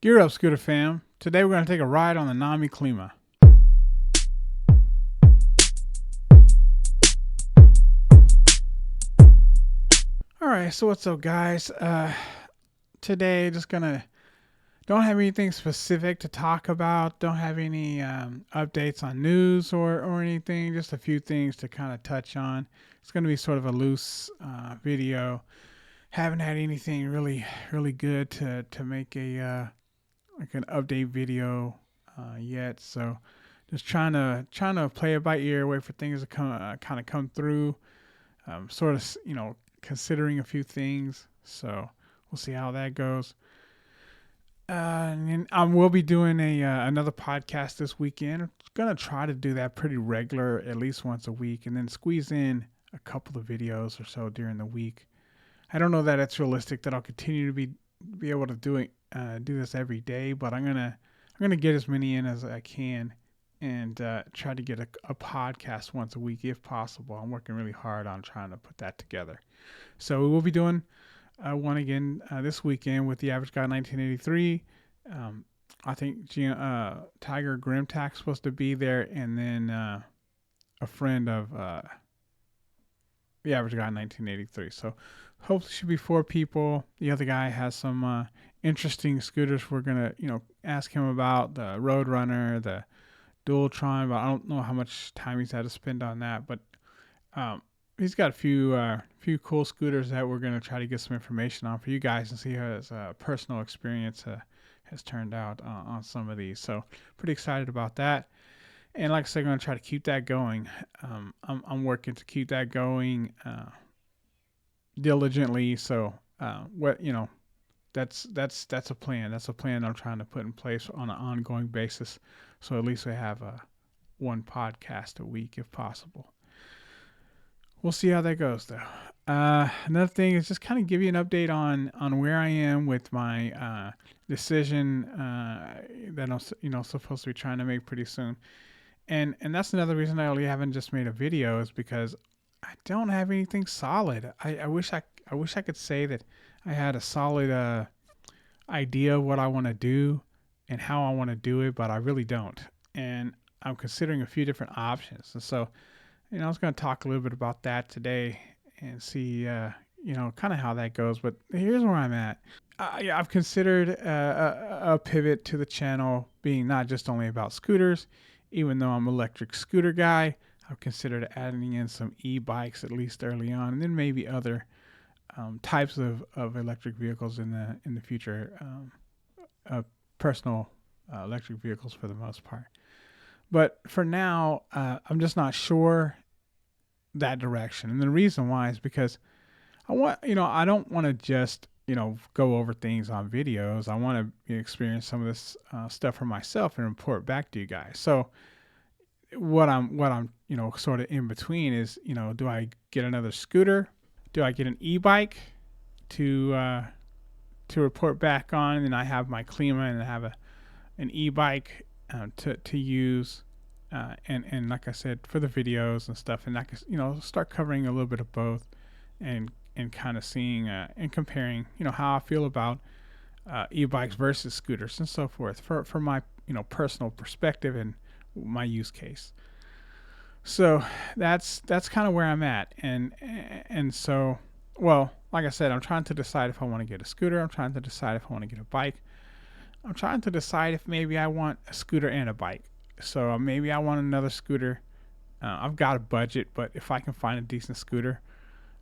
Gear up, Scooter fam. Today we're going to take a ride on the Nami Klima. Alright, so what's up, guys? Today, don't have anything specific to talk about. Don't have any updates on news or anything. Just a few things to kind of touch on. It's going to be sort of a loose video. Haven't had anything really good to make like an update video yet. So just trying to play it by ear, wait for things to kind of come through. Sort of considering a few things. So we'll see how that goes. And I will be doing another podcast this weekend. I'm gonna try to do that pretty regular, at least once a week, and then squeeze in a couple of videos or so during the week. I don't know that it's realistic that I'll continue to be able to do this every day, but I'm gonna get as many in as I can and try to get a podcast once a week if possible. I'm working really hard on trying to put that together. So we will be doing one again this weekend with the Average Guy 1983. I think Tiger Grimtack's supposed to be there, and then a friend of the Average Guy 1983. So hopefully should be 4 people. The other guy has some interesting scooters we're gonna ask him about, the Roadrunner, the Dualtron, but I don't know how much time he's had to spend on that. But he's got a few cool scooters that we're gonna try to get some information on for you guys and see how his personal experience has turned out on some of these. So pretty excited about that. And like I said, I'm gonna try to keep that going. I'm working to keep that going diligently. So that's a plan. That's a plan I'm trying to put in place on an ongoing basis. So at least we have one podcast a week if possible. We'll see how that goes, though. Another thing is just kind of give you an update on where I am with my decision that I'm supposed to be trying to make pretty soon, and that's another reason I really haven't just made a video is because I don't have anything solid. I wish I could say that I had a solid idea of what I want to do and how I want to do it, but I really don't. And I'm considering a few different options, and so I was going to talk a little bit about that today and see, kind of how that goes. But here's where I'm at. I've considered a pivot to the channel being not just only about scooters, even though I'm an electric scooter guy. I've considered adding in some e-bikes at least early on, and then maybe other types of electric vehicles in the future, personal electric vehicles for the most part. But for now, I'm just not sure that direction. And the reason why is because I don't want to just, go over things on videos. I want to experience some of this stuff for myself and report back to you guys. So what I'm, sort of in between is, do I get another scooter? Do I get an e-bike to report back on? And then I have my Klima and I have an e-bike to use, and like I said, for the videos and stuff, and I can start covering a little bit of both, and kind of seeing and comparing how I feel about e-bikes versus scooters and so forth for my personal perspective and my use case. So that's kind of where I'm at, and so like I said, I'm trying to decide if I want to get a scooter. I'm trying to decide if I want to get a bike. I'm trying to decide if maybe I want a scooter and a bike. So maybe I want another scooter. I've got a budget, but if I can find a decent scooter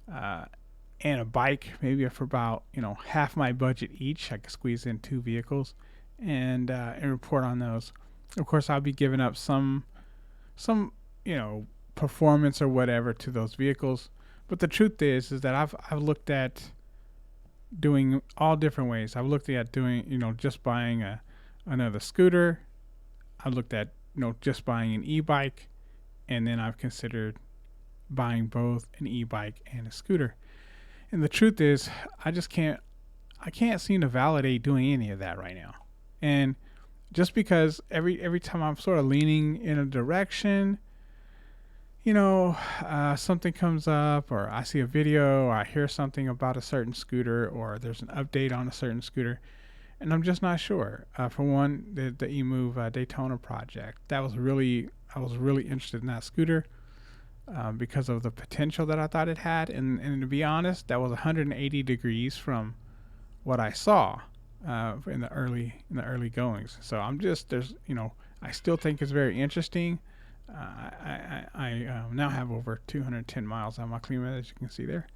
and a bike, maybe for about half my budget each, I could squeeze in 2 vehicles and report on those. Of course, I'll be giving up some performance or whatever to those vehicles. But the truth is that I've looked at doing all different ways. I've looked at doing, just buying another scooter. I looked at, just buying an e-bike, and then I've considered buying both an e-bike and a scooter. And the truth is, I can't seem to validate doing any of that right now. And just because every time I'm sort of leaning in a direction, something comes up, or I see a video, or I hear something about a certain scooter, or there's an update on a certain scooter, and I'm just not sure. For one, the eMove Daytona project, I was really interested in that scooter because of the potential that I thought it had, and to be honest, that was 180 degrees from what I saw in the early goings. So I'm just there's I still think it's very interesting. I now have over 210 miles on my Klima, as you can see there.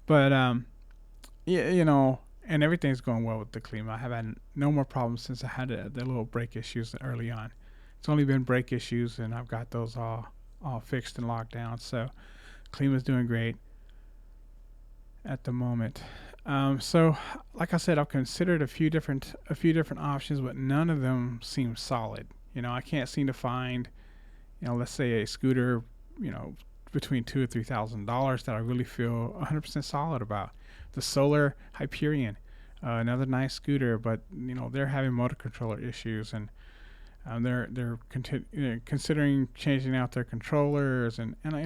But yeah, and everything's going well with the Klima. I have had no more problems since I had the little brake issues early on. It's only been brake issues, and I've got those all fixed and locked down. So Klima's doing great at the moment. So, like I said, I've considered a few different options, but none of them seem solid. I can't seem to find, let's say a scooter, you know, between $2,000 or $3,000 that I really feel 100% solid about. The Solar Hyperion, another nice scooter, but they're having motor controller issues, and considering changing out their controllers, and I'm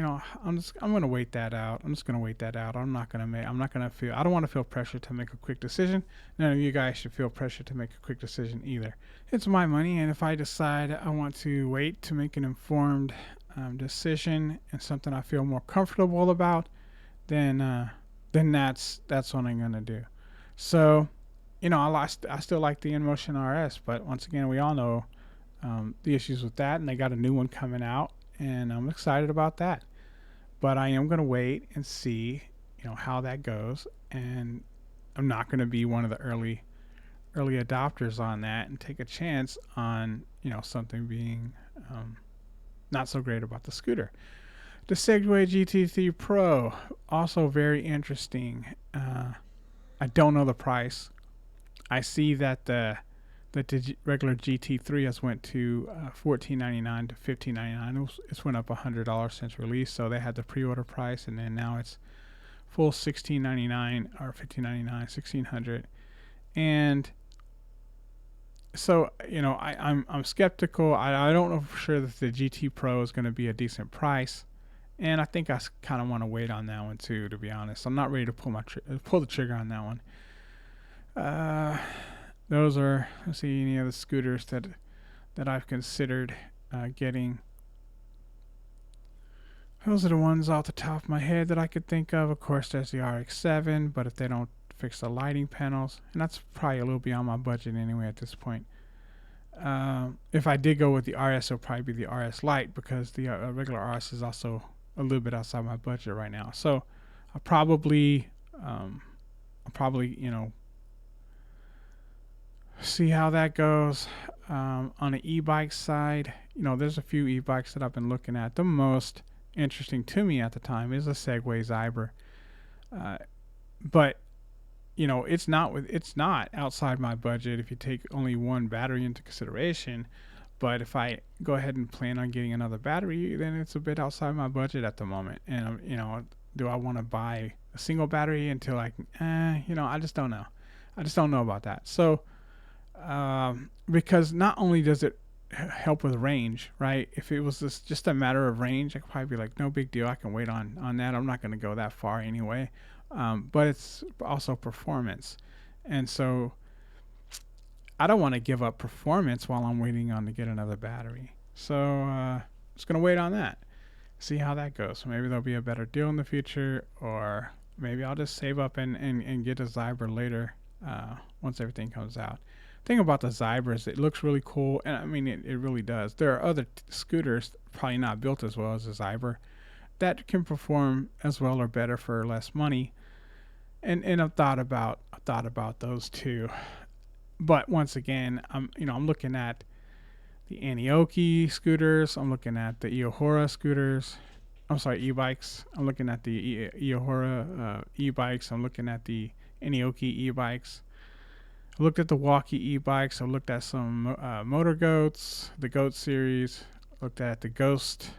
gonna wait that out. I'm just gonna wait that out. I'm not gonna feel. I don't want to feel pressure to make a quick decision. None of you guys should feel pressure to make a quick decision either. It's my money, and if I decide I want to wait to make an informed decision and something I feel more comfortable about, then that's what I'm gonna do. So, I still like the InMotion RS, but once again, we all know the issues with that, and they got a new one coming out, and I'm excited about that. But I am going to wait and see, how that goes, and I'm not going to be one of the early adopters on that and take a chance on something being not so great about the scooter. The Segway GT3 Pro, also very interesting. I don't know the price. I see that the regular GT3 has went to $14.99 to $15.99. It's went up $100 since release, so they had the pre-order price, and then now it's full $16.99 or $15.99, $1,600. And so I'm skeptical. I don't know for sure that the GT Pro is going to be a decent price, and I think I kind of want to wait on that one too. To be honest, I'm not ready to pull the trigger on that one. Those are, let's see, any of the scooters that I've considered getting. Those are the ones off the top of my head that I could think of. Of course, there's the RX-7, but if they don't fix the lighting panels, and that's probably a little beyond my budget anyway at this point. If I did go with the RS, it'll probably be the RS Lite, because the regular RS is also a little bit outside my budget right now. So I'll probably, see how that goes. On the e-bike side, there's a few e-bikes that I've been looking at. The most interesting to me at the time is a Segway Zyber, but it's not outside my budget if you take only one battery into consideration. But if I go ahead and plan on getting another battery, then it's a bit outside my budget at the moment. And do I want to buy a single battery until I can? I just don't know. I just don't know about that. So because not only does it help with range, right? If it was just a matter of range, I could probably be like, no big deal. I can wait on that. I'm not going to go that far anyway. But it's also performance. And so I don't want to give up performance while I'm waiting on to get another battery. So just going to wait on that. See how that goes. So maybe there'll be a better deal in the future, or maybe I'll just save up and get a Zyber later once everything comes out. Thing about the Zyber is it looks really cool, and I mean it really does. There are other scooters probably not built as well as the Zyber that can perform as well or better for less money, and I've thought about those too. But once again, I'm looking at the Anioki scooters. I'm looking at the Eohora scooters. I'm sorry, e-bikes. I'm looking at the Eohora e-bikes. I'm looking at the Anioki e-bikes. I looked at the Walkie e-bikes. I looked at some Motor Goats, the Goat series. Looked at the Ghost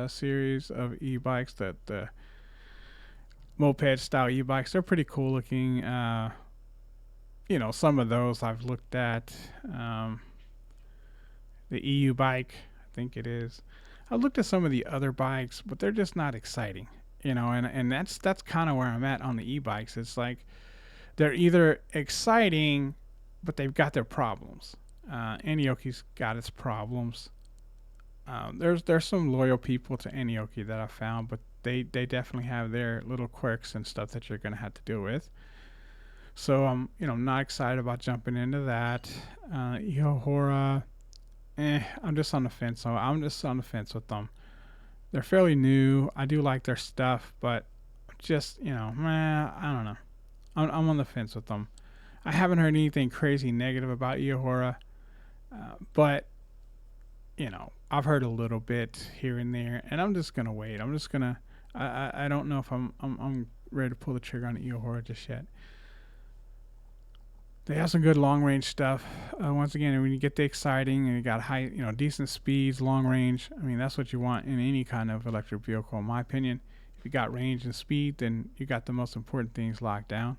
series of e-bikes, the moped style e-bikes. They're pretty cool looking. Some of those I've looked at. The EU bike, I think it is. I looked at some of the other bikes, but they're just not exciting. And that's kind of where I'm at on the e-bikes. It's like they're either exciting, but they've got their problems. Anioki's got its problems. There's some loyal people to Anioki that I found, but they definitely have their little quirks and stuff that you're gonna have to deal with. So I'm not excited about jumping into that. Ihahora, I'm just on the fence. So I'm just on the fence with them. They're fairly new. I do like their stuff, but just I don't know. I'm on the fence with them. I haven't heard anything crazy negative about Ihahora, but I've heard a little bit here and there, and I'm just gonna wait. I'm just gonna. I don't know if I'm ready to pull the trigger on Ihahora just yet. They have some good long range stuff. Once again, when you get the exciting and you got high, decent speeds, long range. I mean, that's what you want in any kind of electric vehicle, in my opinion. If you got range and speed, then you got the most important things locked down.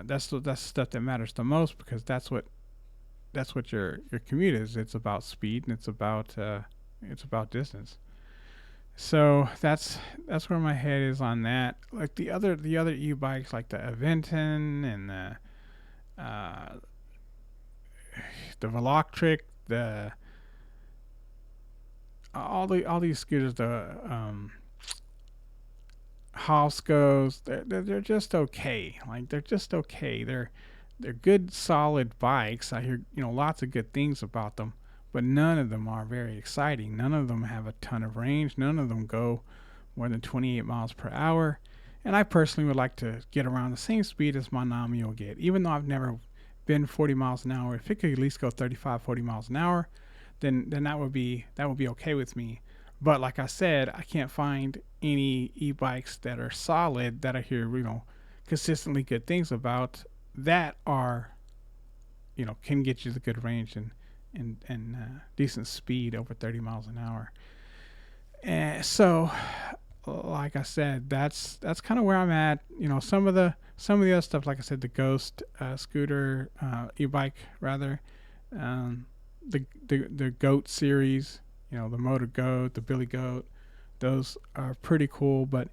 That's the stuff that matters the most, because that's what your commute is. It's about speed, and it's about distance. So that's where my head is on that. Like the other e-bikes, like the Aventon and uh, the Velotric, the all these scooters, the Hoscos, they're just okay. Like they're just okay. They're good, solid bikes. I hear lots of good things about them, but none of them are very exciting. None of them have a ton of range. None of them go more than 28 miles per hour. And I personally would like to get around the same speed as my Nami will get, even though I've never been 40 miles an hour. If it could at least go 35, 40 miles an hour, then that would be okay with me. But like I said, I can't find any e-bikes that are solid that I hear consistently good things about, that are can get you the good range and decent speed over 30 miles an hour. And so, like I said, that's kind of where I'm at. Some of the other stuff, like I said, the Ghost scooter, e-bike rather, um, the Goat series, the Motor Goat, the Billy Goat, those are pretty cool. But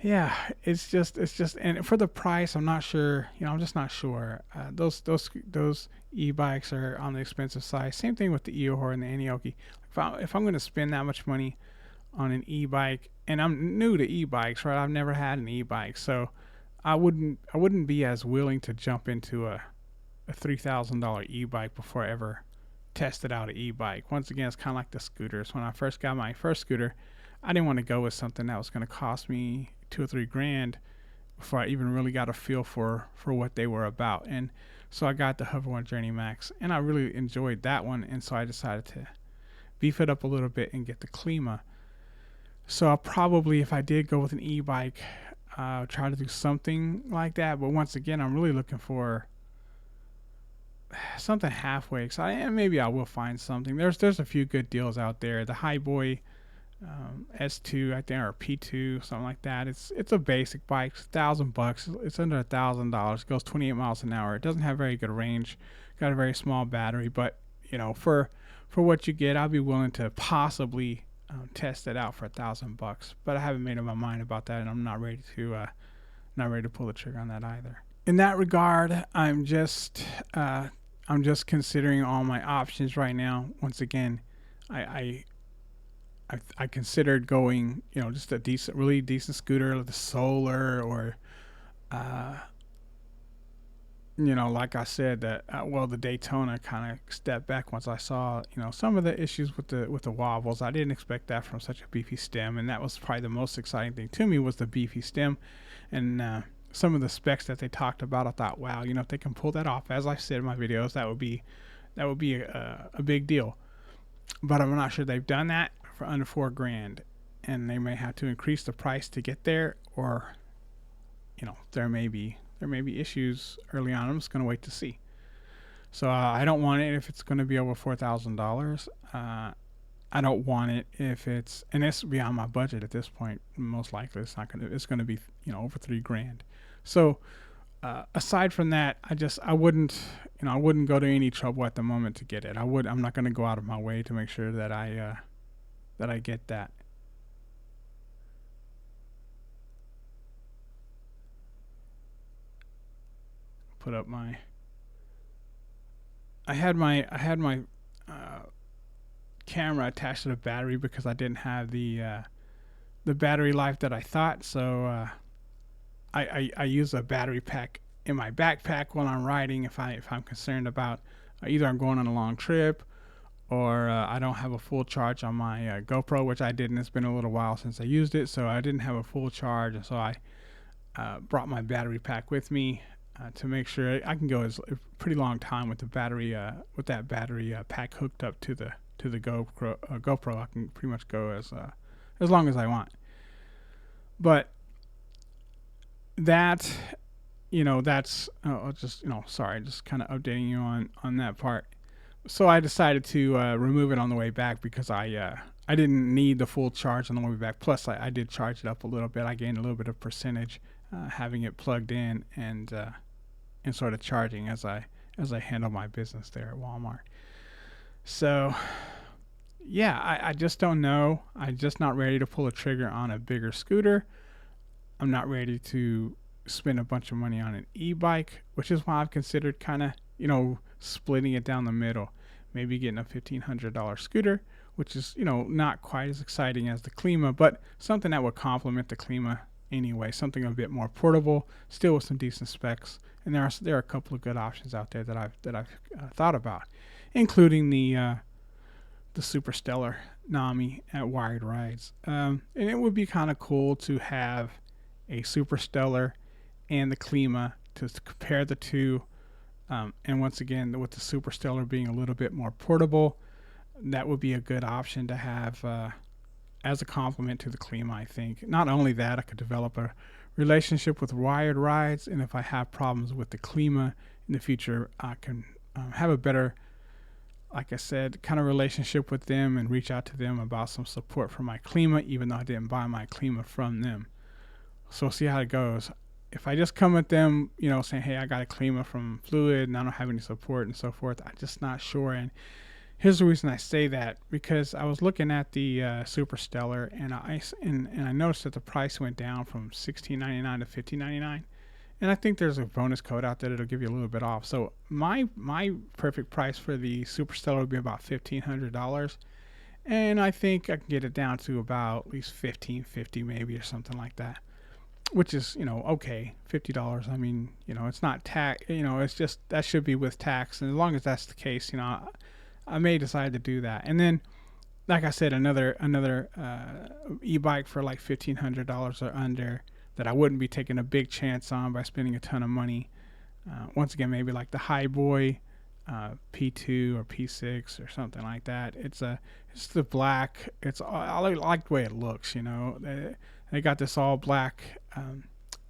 yeah, it's just, and for the price, I'm not sure. I'm just not sure. Those e-bikes are on the expensive side. Same thing with the Eohor and the Anioki. If I'm going to spend that much money on an e-bike, and I'm new to e-bikes, right? I've never had an e-bike, so I wouldn't be as willing to jump into a $3,000 e-bike before I ever tested out an e-bike. Once again, it's kind of like the scooters. When I first got my first scooter, I didn't want to go with something that was going to cost me 2 or 3 grand before I even really got a feel for what they were about. And so I got the Hover One Journey Max, and I really enjoyed that one. And so I decided to beef it up a little bit and get the Klima. So I'll probably, if I did go with an e-bike, try to do something like that. But once again, I'm really looking for something halfway exciting, and maybe I will find something. There's a few good deals out there. The Highboy S2, I think, or P2, something like that. It's a basic bike, $1,000. It's under $1,000. It goes 28 miles an hour. It doesn't have very good range. Got a very small battery, but for what you get, I'll be willing to possibly test it out for $1,000. But I haven't made up my mind about that, and I'm not ready to pull the trigger on that either. In that regard, I'm just considering all my options right now. Once again, I I considered going, just a decent, really decent scooter, like the Solar, or, uh, like I said, that the Daytona kind of stepped back once I saw, some of the issues with the wobbles. I didn't expect that from such a beefy stem, and that was probably the most exciting thing to me, was the beefy stem, and some of the specs that they talked about. I thought, wow, if they can pull that off, as I said in my videos, that would be a big deal. But I'm not sure they've done that for under 4 grand, and they may have to increase the price to get there, or there may be issues early on. I'm just gonna wait to see. So I don't want it if it's going to be over $4,000. I don't want it if it's beyond my budget at this point. Most likely, it's gonna be over 3 grand. So aside from that, I wouldn't go to any trouble at the moment to get it. I'm not gonna go out of my way to make sure that I get that. put up my. I had my uh, camera attached to the battery because I didn't have the battery life that I thought. So I use a battery pack in my backpack while I'm riding if I'm concerned about either I'm going on a long trip or I don't have a full charge on my GoPro, which I didn't. It's been a little while since I used it, so I didn't have a full charge, and so I brought my battery pack with me to make sure I can go a pretty long time with the battery with that battery pack hooked up to the GoPro. I can pretty much go as long as I want. But that that's just sorry, just kind of updating you on that part. So I decided to remove it on the way back because I didn't need the full charge on the way back. Plus, I did charge it up a little bit. I gained a little bit of percentage having it plugged in and sort of charging as I handle my business there at Walmart. So yeah, I just don't know. I'm just not ready to pull a trigger on a bigger scooter. I'm not ready to spend a bunch of money on an e-bike, which is why I've considered kind of, splitting it down the middle. Maybe getting a $1,500 scooter, which is, not quite as exciting as the Klima, but something that would complement the Klima anyway. Something a bit more portable, still with some decent specs. And there are a couple of good options out there that I've thought about, including the Super Stellar Nami at Wired Rides. And it would be kind of cool to have a Super Stellar and the Klima to compare the two. And once again, with the Super Stellar being a little bit more portable, that would be a good option to have as a complement to the Klima, I think. Not only that, I could develop a relationship with Wired Rides, and if I have problems with the Klima in the future, I can have a better, like I said, kind of relationship with them and reach out to them about some support for my Klima, even though I didn't buy my Klima from them. So we'll see how it goes. If I just come at them, saying, hey, I got a Klima from Fluid and I don't have any support and so forth, I'm just not sure. And here's the reason I say that, because I was looking at the Super Stellar and I noticed that the price went down from $16.99 to $15.99. And I think there's a bonus code out there that'll give you a little bit off. So my perfect price for the Super Stellar would be about $1,500. And I think I can get it down to about at least $1,550 maybe or something like that. Which is, okay, $50. I mean, it's not tax, it's just, that should be with tax. And as long as that's the case, I may decide to do that. And then, like I said, another e-bike for like $1,500 or under that I wouldn't be taking a big chance on by spending a ton of money. Once again, maybe like the Highboy P2 or P6 or something like that. It's the black. I like the way it looks. They got this all black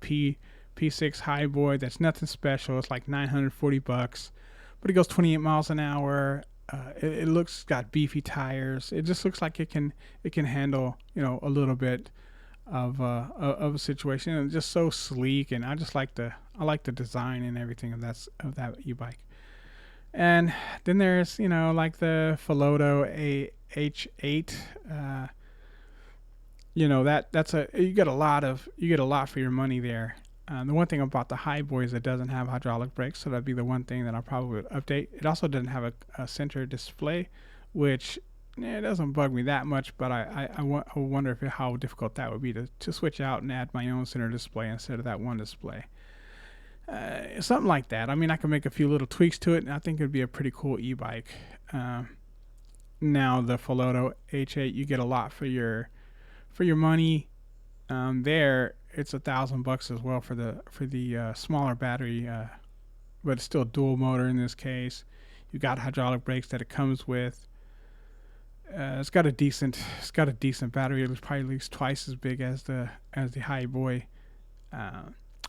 P6 Highboy that's nothing special. It's like $940, but it goes 28 miles an hour. It looks got beefy tires. It just looks like it can handle a little bit of a situation. And it's just so sleek, and I like the design and everything of that e-bike. And then there's like the Filoto H8. That's you get a lot for your money there. The one thing about the Highboy is it doesn't have hydraulic brakes, so that'd be the one thing that I probably would update. It also doesn't have a center display, which it doesn't bug me that much, but I wonder how difficult that would be to switch out and add my own center display instead of that one display. Something like that. I mean, I can make a few little tweaks to it, and I think it'd be a pretty cool e-bike. Now the Filoto H8, you get a lot for your money. There it's $1,000 as well for the smaller battery, but it's still dual motor in this case. You got hydraulic brakes that it comes with. It's got a decent battery. It was probably at least twice as big as the Highboy,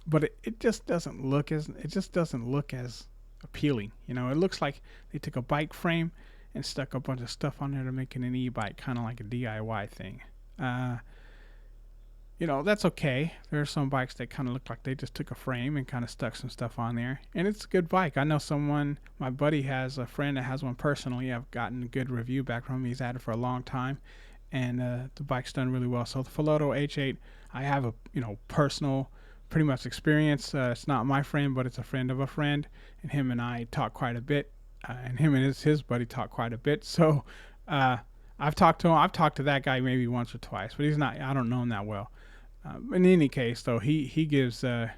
but it just doesn't look as appealing. It looks like they took a bike frame and stuck a bunch of stuff on there to make it an e-bike, kind of like a DIY thing. That's okay. There are some bikes that kind of look like they just took a frame and kind of stuck some stuff on there. And it's a good bike. I know my buddy has a friend that has one personally. I've gotten a good review back from him. He's had it for a long time. And the bike's done really well. So the Filoto H8, I have a, personal pretty much experience. It's not my friend, but it's a friend of a friend, and him and I talk quite a bit, and him and his buddy talk quite a bit. So uh, I've talked to him. I've talked to that guy maybe once or twice, but he's not. I don't know him that well. In any case, though, he gives a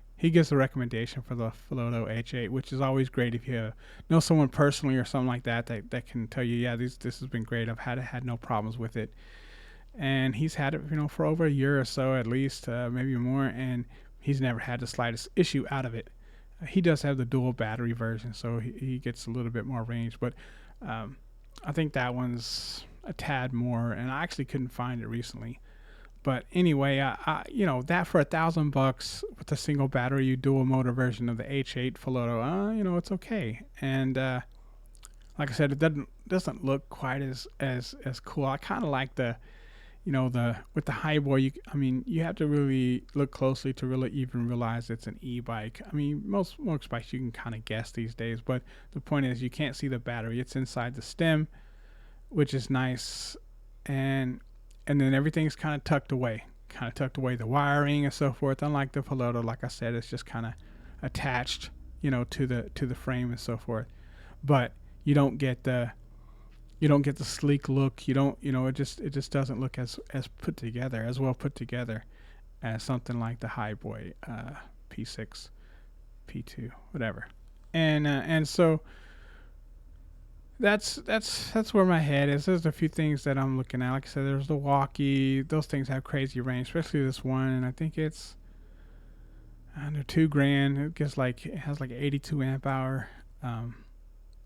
recommendation for the Philoto H8, which is always great if you know someone personally or something like that that can tell you, yeah, this has been great. I've had no problems with it, and he's had it, for over a year or so at least, maybe more, and he's never had the slightest issue out of it. He does have the dual battery version, so he gets a little bit more range, but I think that one's a tad more, and I actually couldn't find it recently. But anyway, that for $1,000 with a single battery dual motor version of the H8 Philoto, it's okay. And like I said, it doesn't look quite as cool. I kind of like the with the Highboy. You have to really look closely to really even realize it's an e-bike. I mean, most bikes you can kind of guess these days, but the point is you can't see the battery. It's inside the stem, which is nice, and then everything's kind of tucked away, the wiring and so forth. Unlike the Philoto, like I said, it's just kind of attached, to the frame and so forth. But you don't get the sleek look. You don't, it just doesn't look as well put together as something like the Highboy P6, P2, whatever. And so that's where my head is. There's a few things that I'm looking at. Like I said, there's the walkie. Those things have crazy range, especially this one. And I think it's under $2,000. It has like 82 amp hour.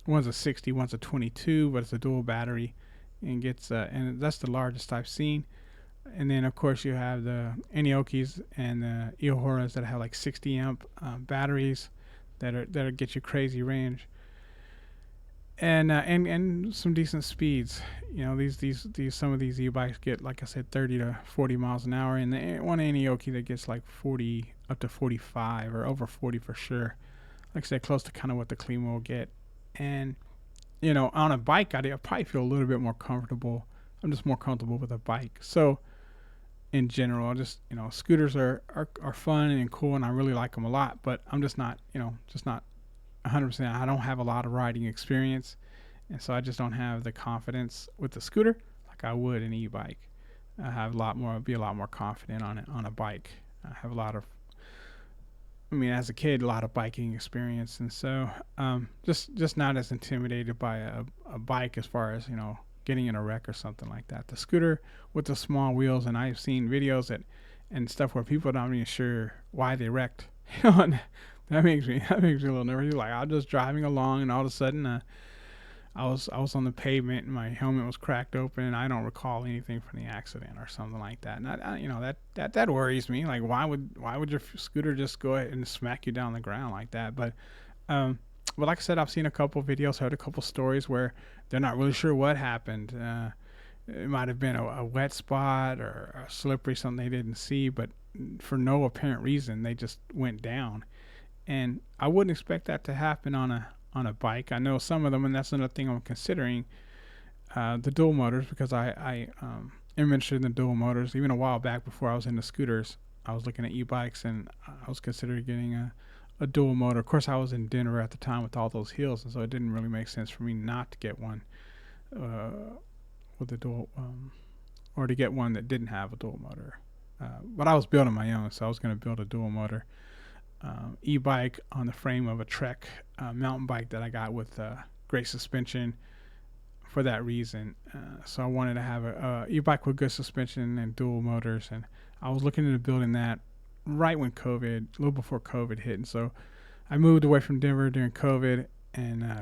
One's a 60, one's a 22, but it's a dual battery, and gets and that's the largest I've seen. And then of course you have the Eniokis and the Iohoras that have like 60 amp batteries that get you crazy range. And some decent speeds. These some of these e-bikes get, like I said, 30 to 40 miles an hour, and the one Enioki that gets like 40 up to 45 or over 40 for sure. Like I said, close to kind of what the Klimo will get. And on a bike, I probably feel a little bit more comfortable. I'm just more comfortable with a bike. So in general, scooters are fun and cool, and I really like them a lot. But I'm just not 100%. I don't have a lot of riding experience, and so I just don't have the confidence with the scooter like I would an e-bike. I have be a lot more confident on a bike. I have as a kid, a lot of biking experience, and so just not as intimidated by a bike as far as getting in a wreck or something like that. The scooter with the small wheels, and I've seen videos and stuff where people are not even sure why they wrecked. And that makes me a little nervous. Like, I was just driving along, and all of a sudden, I was on the pavement, and my helmet was cracked open, and I don't recall anything from the accident or something like that. And that worries me. Like, why would your scooter just go ahead and smack you down the ground like that? But like I said, I've seen a couple videos, heard a couple stories where they're not really sure what happened. It might have been a wet spot or a slippery, something they didn't see, but for no apparent reason, they just went down. And I wouldn't expect that to happen on a bike. I know some of them, and that's another thing I'm considering, the dual motors, because I am interested in the dual motors. Even a while back, before I was into scooters, I was looking at e-bikes, and I was considering getting a dual motor. Of course, I was in Denver at the time with all those hills, and so it didn't really make sense for me not to get one with a dual, or to get one that didn't have a dual motor. But I was building my own, so I was going to build a dual motor e-bike on the frame of a Trek mountain bike that I got with great suspension for that reason. So I wanted to have a e-bike with good suspension and dual motors, and I was looking into building that right when COVID, a little before COVID hit. And so I moved away from Denver during COVID, and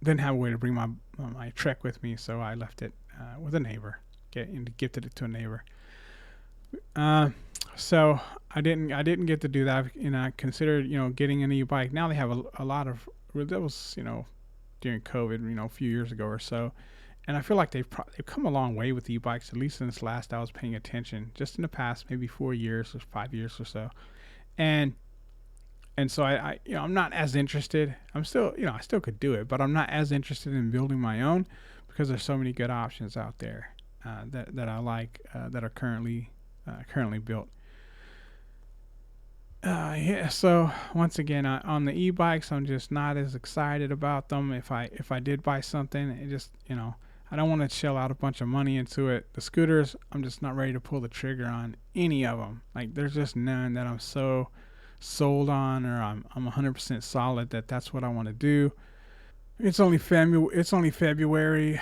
didn't have a way to bring my Trek with me, so I left it with a neighbor, gifted it to a neighbor. So I didn't get to do that, and I considered, getting an e-bike. Now they have a lot of, that was, during COVID, a few years ago or so, and I feel like they've come a long way with e-bikes, at least since last I was paying attention, just in the past maybe 4 years or 5 years or so, and so I'm not as interested. I'm still, I still could do it, but I'm not as interested in building my own, because there's so many good options out there that I like, that are currently built. Yeah. So once again, on the e-bikes, I'm just not as excited about them. If I did buy something, it just I don't want to shell out a bunch of money into it. The scooters, I'm just not ready to pull the trigger on any of them. Like there's just none that I'm so sold on, or I'm 100% solid that that's what I want to do. It's only February,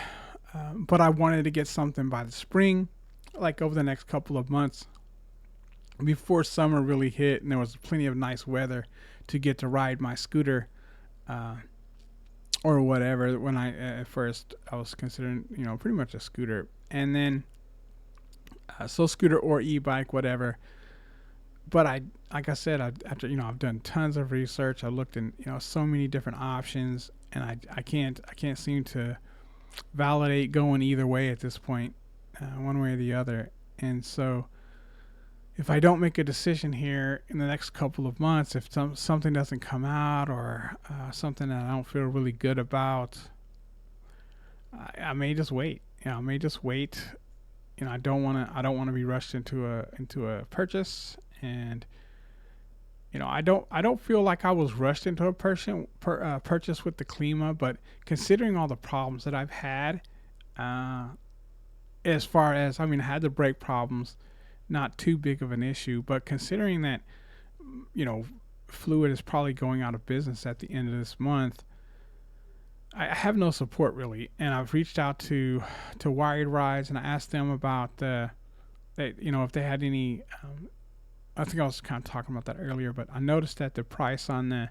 but I wanted to get something by the spring, like over the next couple of months before summer really hit, and there was plenty of nice weather to get to ride my scooter, uh, or whatever. When at first I was considering pretty much a scooter, and then so scooter or e-bike, whatever. But like I said, after I've done tons of research. I looked in so many different options, and I can't seem to validate going either way at this point, one way or the other. And so if I don't make a decision here in the next couple of months, if something doesn't come out, or something that I don't feel really good about, I may just wait. I may just wait. I don't want to be rushed into a purchase, and I don't feel like I was rushed into a purchase with the Klima, but considering all the problems that I've had, uh, as far as I had the brake problems, not too big of an issue, but considering that you know Fluid is probably going out of business at the end of this month, I have no support really, and I've reached out to Wired Rides, and I asked them about if they had any. I think I was kind of talking about that earlier, but I noticed that the price on the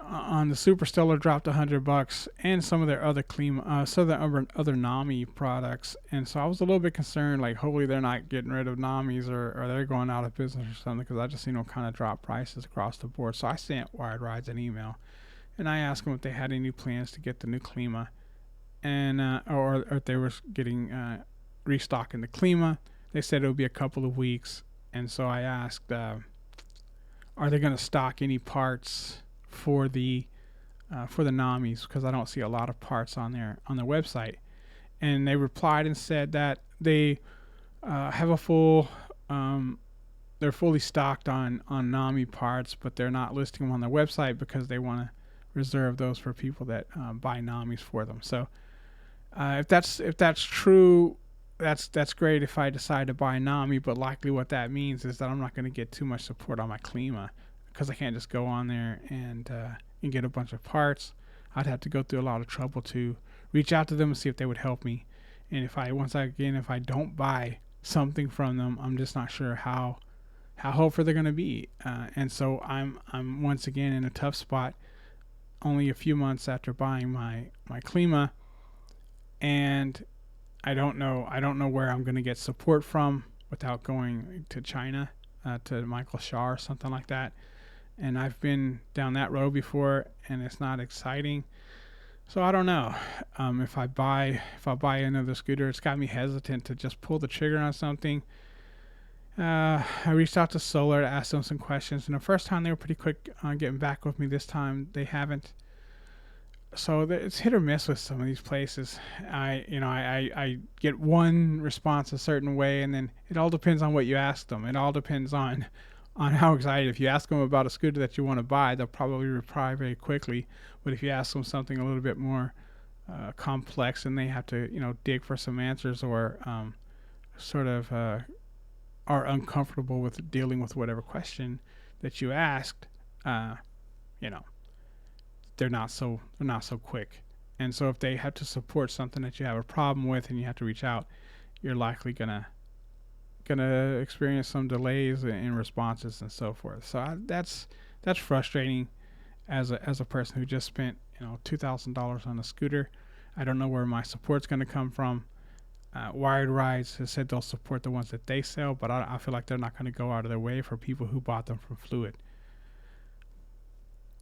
Superstellar dropped $100, and some of their other some of their other Nami products, and so I was a little bit concerned, like hopefully they're not getting rid of Namis, or they're going out of business or something, because I just seen them kind of drop prices across the board. So I sent Wired Rides an email, and I asked them if they had any plans to get the new Klima, and or if they were getting restocking the Klima. They said it would be a couple of weeks, and so I asked, are they going to stock any parts for the Namis, because I don't see a lot of parts on their website. And they replied and said that they have a full they're fully stocked on Nami parts, but they're not listing them on their website because they want to reserve those for people that buy Namis for them. So if that's true, that's great if I decide to buy Nami. But likely what that means is that I'm not going to get too much support on my Klima, because I can't just go on there and get a bunch of parts. I'd have to go through a lot of trouble to reach out to them and see if they would help me. And if I don't buy something from them, I'm just not sure how hopeful they're going to be. And so I'm once again in a tough spot. Only a few months after buying my Klima, and I don't know where I'm going to get support from without going to China, to Michael Shaw or something like that. And I've been down that road before, and it's not exciting. So I don't know. If I buy another scooter, it's got me hesitant to just pull the trigger on something. I reached out to Solar to ask them some questions, and the first time they were pretty quick on getting back with me. This time they haven't. So it's hit or miss with some of these places. I get one response a certain way, and then it all depends on what you ask them. It all depends on how excited. If you ask them about a scooter that you want to buy, they'll probably reply very quickly. But if you ask them something a little bit more complex, and they have to dig for some answers, or sort of are uncomfortable with dealing with whatever question that you asked, uh, you know they're not so quick. And so if they have to support something that you have a problem with and you have to reach out, you're likely gonna experience some delays in responses and so forth. So that's frustrating as a person who just spent $2,000 on a scooter. I don't know where my support's going to come from. Wired Rides has said they'll support the ones that they sell, but I feel like they're not going to go out of their way for people who bought them from Fluid.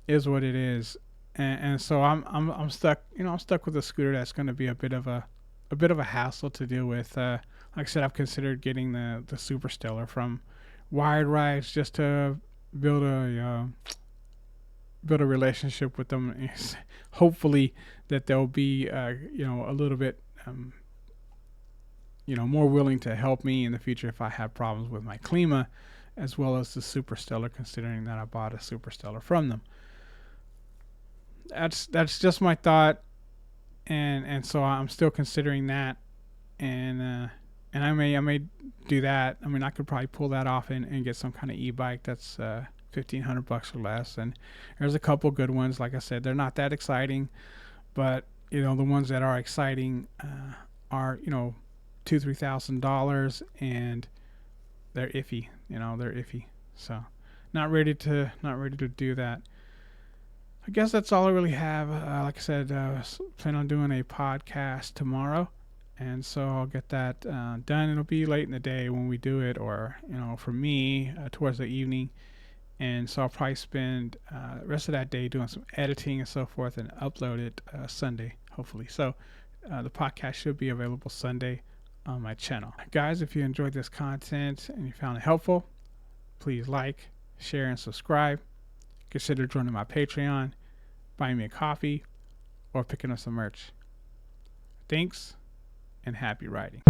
Is what it is, and so I'm stuck. I'm stuck with a scooter that's going to be a bit of a hassle to deal with. Like I said, I've considered getting the Super Stellar from Wired Rides just to build a relationship with them. Hopefully that they'll be a little bit more willing to help me in the future if I have problems with my Klima. as well as the Superstellar, considering that I bought a Superstellar from them. That's just my thought, and so I'm still considering that, and I may do that. I mean, I could probably pull that off and get some kind of e-bike that's $1,500 or less. And there's a couple good ones. Like I said, they're not that exciting, but the ones that are exciting are $2,000-$3,000, and they're iffy. They're iffy. So not ready to do that. I guess that's all I really have. Like I said, plan on doing a podcast tomorrow, and so I'll get that done. It'll be late in the day when we do it, or for me, towards the evening. And so I'll probably spend the rest of that day doing some editing and so forth, and upload it Sunday, hopefully. So the podcast should be available Sunday on my channel. Guys, if you enjoyed this content and you found it helpful, please like, share, and subscribe. Consider joining my Patreon, buying me a coffee, or picking up some merch. Thanks, and happy riding.